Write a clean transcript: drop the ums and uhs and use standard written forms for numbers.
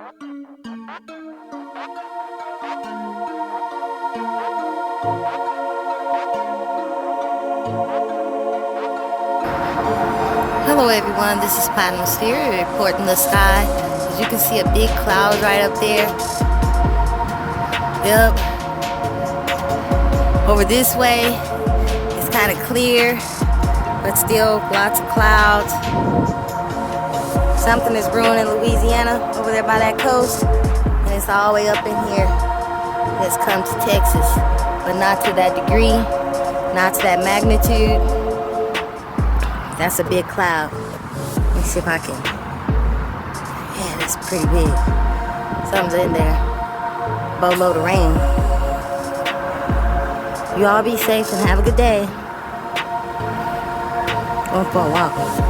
Hello everyone, this is Atmosphere reporting the sky. As you can see, a big cloud right up there. Yep. Over this way, it's kind of clear, but still lots of clouds. Something is brewing in Louisiana, over there by that coast, and it's all the way up in here. It's come to Texas, but not to that degree, not to that magnitude. That's a big cloud. Let me see if I can. Yeah, that's pretty big. Something's in there. Boatload of rain. You all be safe and have a good day. Going for a walk.